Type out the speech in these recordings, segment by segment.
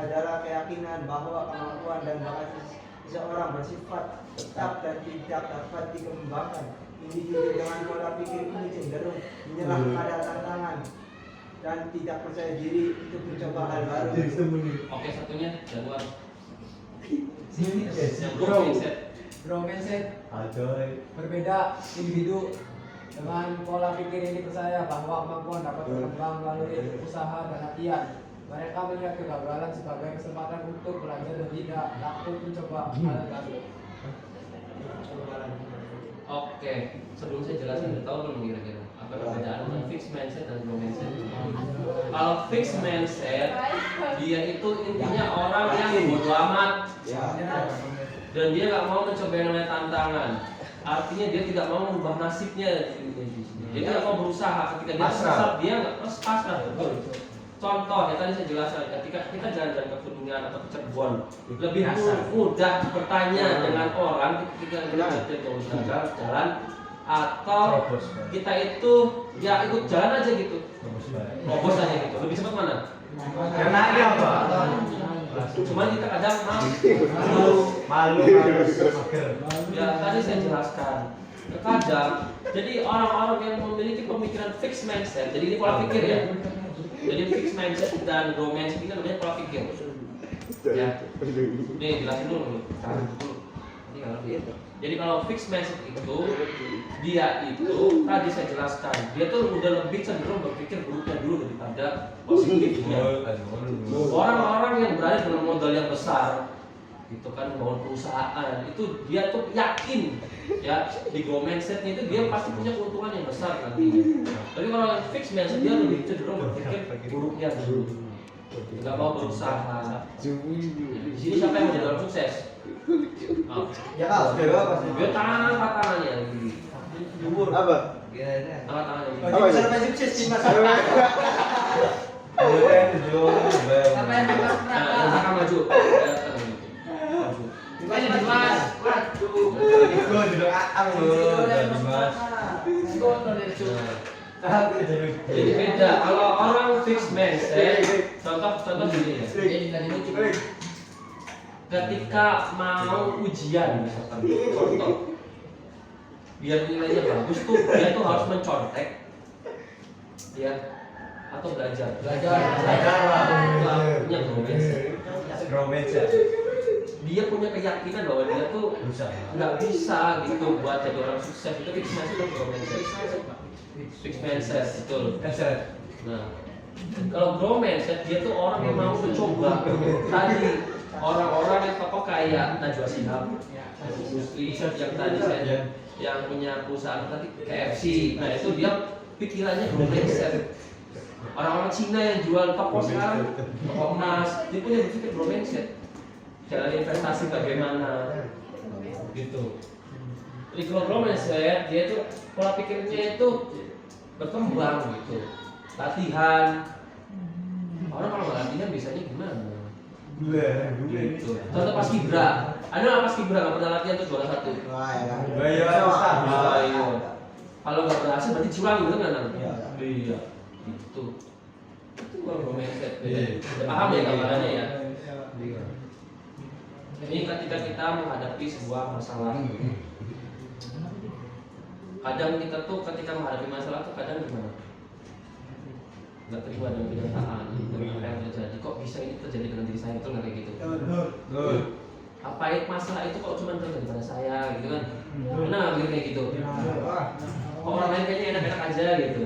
adalah keyakinan bahwa kemampuan dan bakat seseorang bersifat tetap dan tidak dapat dikembangkan. Individu dengan pola pikir ini cenderung menyerah pada tantangan dan tidak percaya diri untuk mencoba hal baru. Oke, satunya Januar. Grow mindset berbeda. Individu dengan pola pikir ini percaya bahwa kemampuan dapat berkembang melalui usaha dan latihan. Mereka melihat kegagalan sebagai kesempatan untuk belajar dan tidak takut mencoba hal baru. Oke, sebelum saya jelasin, tahu belum kira-kira apa perbedaan antara fixed mindset dan grow mindset? Kalau fixed mindset, dia itu intinya orang yang bodo amat, dan dia nggak mau mencoba yang namanya tantangan. Artinya dia tidak mau mengubah nasibnya. Dia tidak mau berusaha. Ketika dia sesat, dia nggak pasrah. Contoh ya tadi saya jelaskan, ketika kita jalan-jalan ke Kuningan atau ke Cirebon, lebih mudah bertanya dengan orang ketika kita jalan atau kita itu ya ikut jalan aja gitu, robos aja gitu. Lebih cepat mana? Karena ini apa? Cuman kita kadang malu. Ya tadi saya jelaskan. Terkadang jadi orang-orang yang memiliki pemikiran fixed mindset, jadi ini pola pikir ya. Jadi fixed mindset dan grow mindset itu namanya pola pikir. Ya. Nih jelasin dulu. Jadi kalau fixed mindset itu dia itu tadi saya jelaskan, dia tuh udah lebih cenderung berpikir buruknya dulu daripada positifnya. Orang-orang yang berada dalam modal yang besar itu kan membangun perusahaan, itu dia tuh yakin ya di grow mindsetnya itu dia pasti punya keuntungan yang besar nantinya. Tapi kalau yang fixed mindset dia lebih cenderung berpikir buruknya dulu, nggak mau berusaha. Di sini siapa yang menjadi orang sukses? Ya kau, Dia tangannya umur apa? tangannya. Apa bisa sukses sih mas? Apa yang Akan maju. Bukannya Dimas, waduh. Jadi beda. Kalau orang fixed mindset, contoh gini ya. Ketika mau ujian misalkan, contoh, biar nilainya bagus tuh, dia tuh harus mencontek, ya, atau belajar. Punya grow mindset. Dia punya keyakinan bahwa dia tuh nggak bisa gitu buat jadi orang sukses. Itu fixed mindset atau grow mindset? Fixed mindset, betul. Nah, kalau grow mindset dia tuh orang yang mau mencoba. Tadi orang-orang yang tokoh kayak Najwa Shihab, Musli yang tadi saya yang punya perusahaan tadi KFC. Nah itu dia pikirannya grow mindset. Orang-orang Cina yang jual toko sekarang, toko emas, dia punya berpikir grow mindset. Jalan investasi bagaimana gitu. Jadi kalau grow mindset dia itu pola pikirnya itu berkembang gitu. Latihan. Orang kalau latihan biasanya gimana? Gitu. Contoh pas kibra. Ada nggak pas kibra nggak pernah latihan tuh juara satu? Iya. Kalau nggak berhasil berarti curang gitu kan? Iya. Gitu. Itu grow mindset. Paham ya gambarannya ya? Ini ketika kita menghadapi sebuah masalah, kadang kita tuh ketika menghadapi masalah tuh kadang gimana? Nggak terima dengan kenyataan, dengan apa yang terjadi. Kok bisa ini terjadi dengan diri saya? Itu nggak kayak gitu. Apa masalah itu kok cuma terjadi pada saya gitu kan? Benar nggak kayak gitu? Kok orang lain kayaknya enak-enak aja gitu?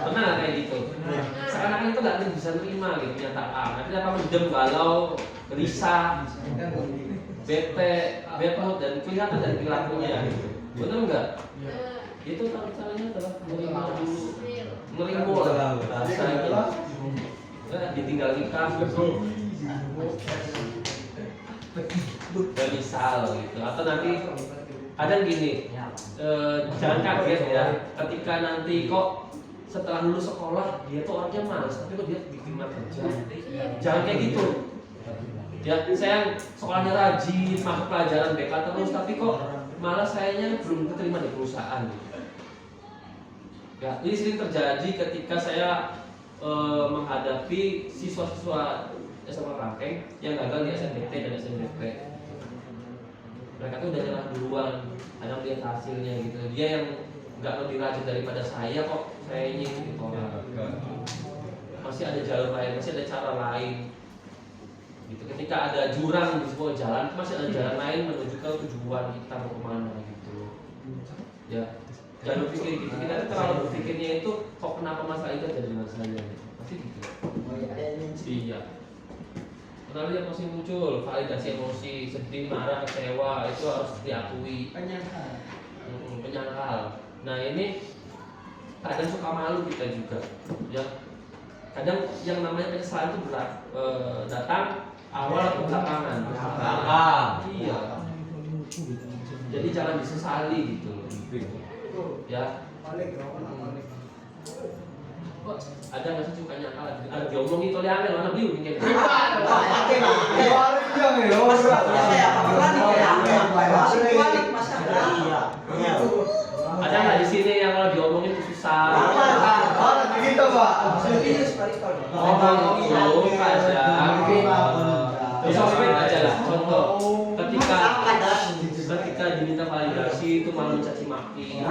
Pernah nggak kayak gitu? Sekarang itu nggak bisa terima gitu kenyataan. Nanti apa mendem, galau, gelisah, bete, bad mood dan kelihatan dari perilakunya. Benar nggak? Itu caranya adalah menerima lah bahasa ditinggal nikah, misal gitu. Atau nanti ada gini, jangan kaget ya. Ketika nanti kok setelah lulus sekolah dia tuh orangnya malas, tapi kok dia diterima kerja. Jangan kayak gitu. Ya, saya sekolahnya rajin, masuk pelajaran BK terus, tapi kok malah sayanya belum keterima di perusahaan. Ya, ini sering terjadi ketika saya menghadapi siswa-siswa SMA Klangkeng yang gagal di SNBT dan SNBP. Mereka tuh udah nyerah duluan, kadang lihat hasilnya gitu. Dia yang nggak lebih rajin daripada saya kok, kayaknya gitu. Masih ada jalur lain, masih ada cara lain. Gitu. Ketika ada jurang di sebuah jalan, masih ada jalan lain menuju ke tujuan kita mau kemana gitu. Ya, jangan berpikir gitu. Kita terlalu berpikirnya itu kok kenapa masalah itu ada dengan saya gitu. Pasti gitu. Iya. Pernah lihat masih muncul validasi emosi, sedih, marah, kecewa, itu harus diakui. Penyangkal. Nah ini kadang suka malu kita juga, ya. Kadang yang namanya penyesalan itu datang awal atau belakangan. Iya. Jadi jangan disesali gitu. Ya. Kok ada nggak sih suka nyakal? Ada diomongin oleh Amel, mana beli mungkin? Ada nggak di sini yang kalau diomongin itu susah? Begitu Pak. Oh, itu kadang. Contoh aja lah, contoh. Ketika diminta validasi itu malah mencaci maki.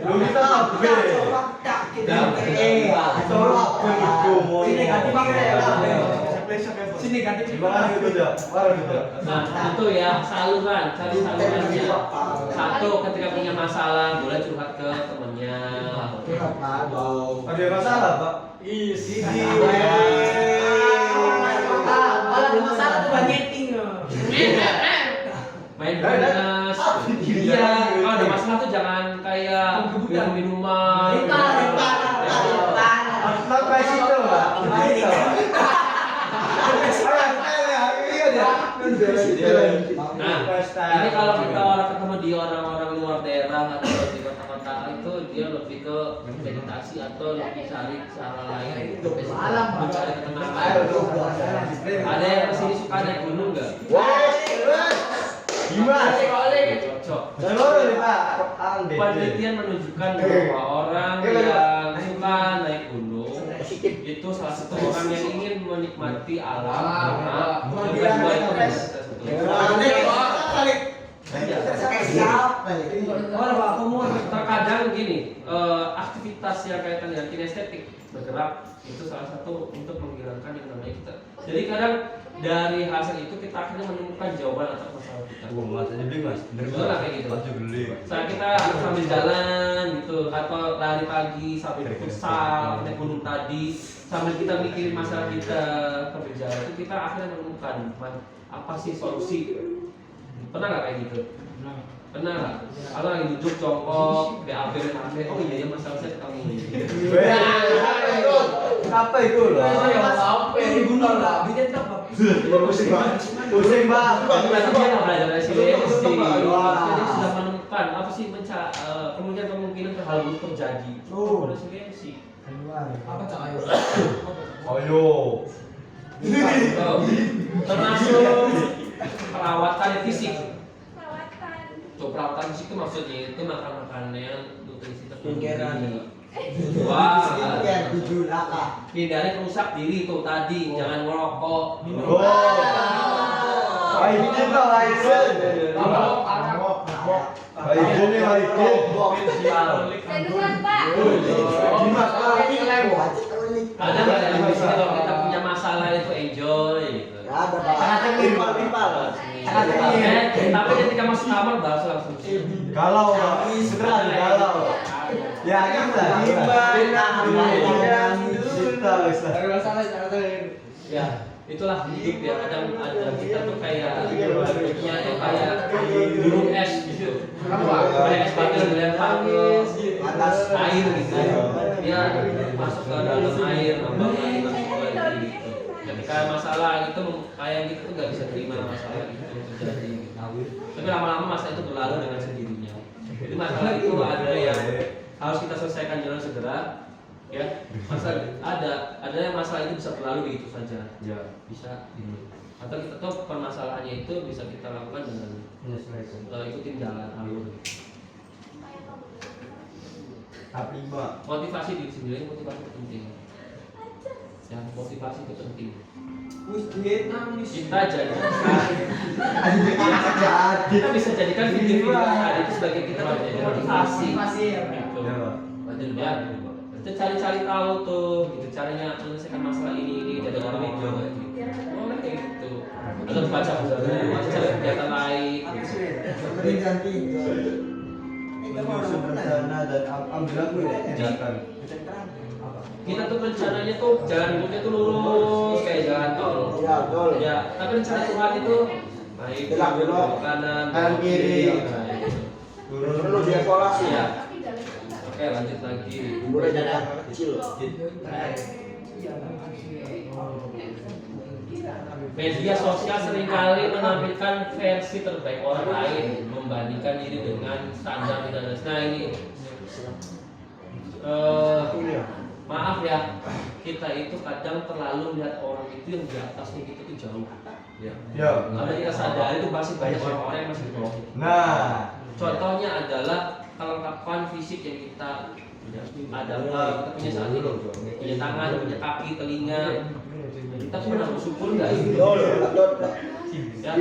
Lu kita apa? Sini ganti Gimana gitu aja? Nah, itu ya saluran, cari salurannya. Satu, ketika punya masalah boleh curhat ke temennya. Ada masalah Pak? isi. Ada masalah tuh banyeting. Main bonus. Iya, kalau ada masalah tuh jangan kayak minum-minuman. Sampai situ Pak. Nah, ini kalau kita orang ketemu di orang-orang luar daerah atau di kota-kota itu dia lebih ke meditasi atau lebih cari cara lain untuk mencari ketenangan. Ada yang kesini suka naik gunung nggak? Gimana? Cocok. Pak. Penelitian menunjukkan bahwa orang yang suka naik gunung itu salah satu orang yang ingin menikmati alam karena kedua itu terkadang gini, aktivitas yang kaitan dengan kinestetik bergerak itu salah satu untuk menghilangkan yang namanya kita. Jadi kadang dari hasil itu kita akhirnya menemukan jawaban atas masalah kita. Mas aja beli Mas. Betul lah kayak gitu. Baju beli. Saat kita sambil jalan gitu atau lari pagi sambil futsal, naik gunung tadi, sambil kita mikirin masalah kita berbicara itu kita akhirnya menemukan apa sih solusi. Pernah nggak kayak gitu? Pernah nggak? Atau lagi duduk jongkok, BAB main HP, oh iya ya masalah saya ketemu ini. Apa itu loh? Di gunung lah, bikin apa? Pusing Pak. Berarti dia nggak belajar resiliensi. Jadi sudah menemukan apa sih kemungkinan hal buruk terjadi. Resiliensi. Apa cak ayo? Ayo. Termasuk perawatan fisik. Perawatan fisik itu maksudnya itu makan-makannya nutrisi terpenuhi. Wah, hindari merusak diri tuh tadi, jangan ngerokok. Baiknya Pak, baiknya. Baiknya nih, baiknya. Sendungan Pak. Ada nggak yang di sini kalau kita punya masalah itu enjoy gitu. Ada Pak. Tapi ketika masuk kamar bahas langsung. Galau Pak, beneran galau. Ya kita Ya, itulah hidup ya. Kadang ada kita tuh kayak hidupnya tuh kayak gunung es gitu. Ada es batu dilempar ke atas air gitu. Dia masuk ke dalam air, nambah lagi gitu. Ketika masalah itu kayak gitu tuh nggak bisa terima masalah itu terjadi. Tapi lama-lama masalah itu berlalu dengan sendirinya. Jadi masalah itu ada yang harus kita selesaikan jalan segera, ya. Ada yang masalah itu bisa berlalu begitu saja, ya bisa gitu. Atau kita tahu permasalahannya itu bisa kita lakukan dengan ikutin jalan alur. Motivasi diri sendiri, motivasi penting. Ya, motivasi itu penting. Kita kita bisa jadikan video-video ada itu sebagai kita menjadi motivasi. Gitu. Ya, kita cari-cari tahu tuh, gitu caranya menyelesaikan masalah ini dari orang itu. Oh, kayak gitu. Atau baca buku, cari kegiatan lain. Pendidikan tinggi. Berencana dan ambil aku ya kerjakan. Kita tuh rencananya tuh jalan hidupnya tuh lurus kayak jalan tol. Ya, betul. Ya, tapi rencana Tuhan itu baik belok kanan, kanan kiri. Perlu dievaluasi Ya. ya. Oke, lanjut lagi. Mulai dari yang kecil. Media sosial seringkali menampilkan versi terbaik orang lain, membandingkan diri dengan standar dan nah ini maaf ya, kita itu kadang terlalu melihat orang itu yang di atasnya kita tuh jauh. Ya. Karena kita sadari itu masih banyak orang yang masih di bawah. Nah, Contohnya adalah kelengkapan fisik yang kita adalah kita punya saat ini, punya tangan, punya kaki, telinga. Kita pernah bersyukur nggak? Ya,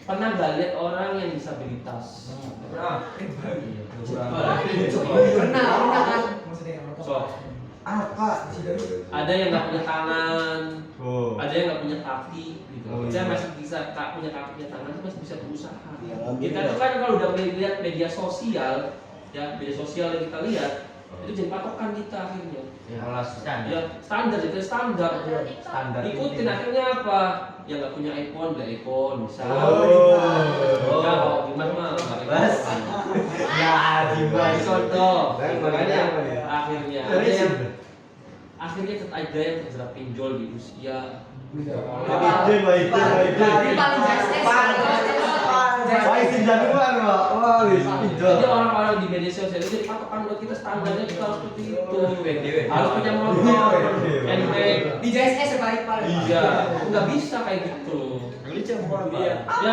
pernah nggak lihat orang yang disabilitas? Pernah. So, ada yang nggak punya tangan, ada yang nggak punya kaki, gitu. Saya masih bisa punya kaki, punya tangan, saya masih bisa berusaha. Kita tuh kan kalau udah melihat media sosial, ya media sosial yang kita lihat itu jadi patokan kita akhirnya. Ya standar, jadi standar. Ikutin akhirnya apa? Yang nggak punya iPhone beli iPhone, bisa. Enggak kalau gimana mah nggak iPhone. nah, Bagi contoh, makanya ya? akhirnya ada yang terjerat pinjol di usia. Jadi orang-orang di media sosial itu jadi patokan buat kita, standarnya kita harus seperti itu. Harus punya motor, handbag. Di JSS sebaik paling. Iya, nggak bisa kayak gitu. Iya, ya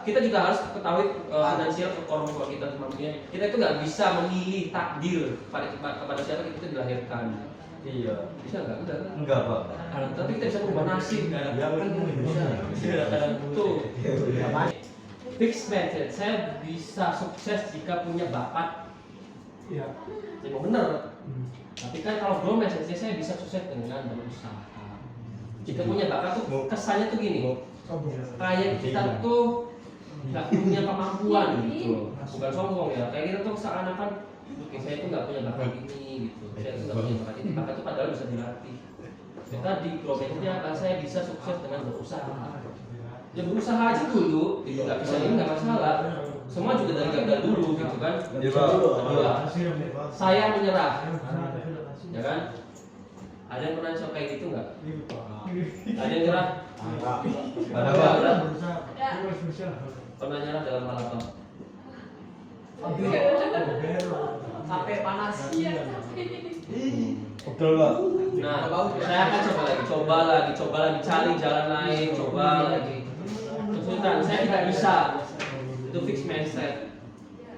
kita juga harus ketahui finansial orang tua kita kemampuannya. Kita itu nggak bisa memilih takdir kepada siapa kita itu dilahirkan. Iya. Bisa nggak? Enggak, Pak. Tapi kita bisa merubah nasib. Kan bisa. Kadang itu. Fixed mindset. Saya bisa sukses jika punya bakat. Iya. Memang benar. Tapi kan kalau growth mindset saya bisa sukses dengan berusaha. Jika punya bakat tuh kesannya tuh gini. Kayak kita tuh nggak punya kemampuan gitu. Bukan sombong ya. Kayak kita tuh seakan-akan oke, saya tuh nggak punya bakat ini gitu. Saya tuh nggak punya bakat ini. Bakat tuh padahal bisa dilatih. Kita di growth mindsetnya apa? Saya bisa sukses dengan berusaha. Ya berusaha aja dulu, gitu. Nggak bisa ini nggak masalah. Semua juga dari gagal dulu gitu kan. Saya menyerah, ya kan? Ada yang pernah coba kayak gitu nggak? Ada yang nyerah? Pernah nyerah dalam hal apa? Sampai panas. Betul, Pak. Nah, saya akan coba lagi, cari jalan lain, coba lagi. Kesulitan, saya tidak bisa. Itu fix mindset.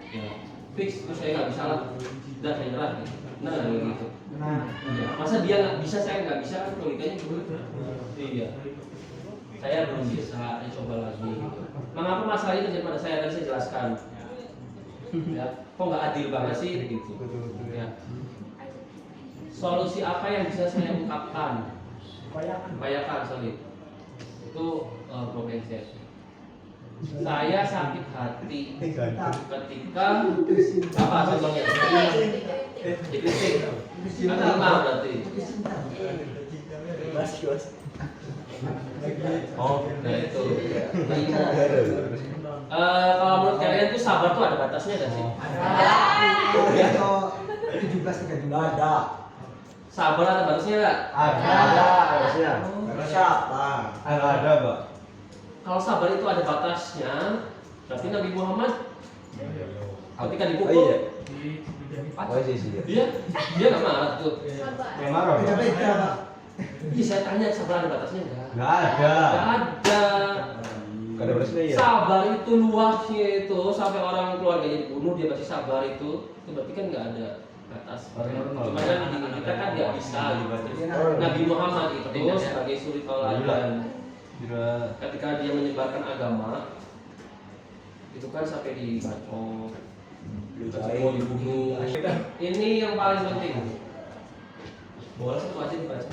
Ya, fix itu saya nggak bisa lah. Udah saya nyerah. Nah, gitu. Ya, masa dia nggak bisa, saya nggak bisa kan logikanya gitu. Iya. Saya belum bisa, saya coba lagi. Gitu. Mengapa masalah ini terjadi pada saya? Tadi saya jelaskan. Ya, kok nggak adil banget sih gitu. Ya. Solusi apa yang bisa saya ungkapkan? Upayakan, sorry. Itu mindset. Saya sakit hati ketika apa contohnya? Dikritik. Terima berarti. Oh, nah itu. Kalau menurut kalian tuh sabar tuh ada batasnya nggak sih? Ada. 17 ada. Sabar ada batasnya nggak? Ada, harusnya. Siapa? Ada, Pak. Kalau sabar itu ada batasnya, berarti Nabi Muhammad ketika Oh dipukul, iya. Oh iya. dia nggak marah tuh. Yang marah, Pak. Beda-beda, Pak. Iya, saya tanya sabar ada batasnya nggak? Nggak ada. Nggak ada. Nggak ada batasnya ya. Sabar itu luasnya itu sampai orang keluarganya dibunuh dia masih sabar itu berarti kan nggak ada ke atas. Normal. Cuma kan di kita kan nggak bisa Nabi Muhammad itu sebagai suri tauladan ketika dia menyebarkan agama itu kan sampai dibacok, mau dibunuh. Ini yang paling penting. Boleh satu aja dibaca.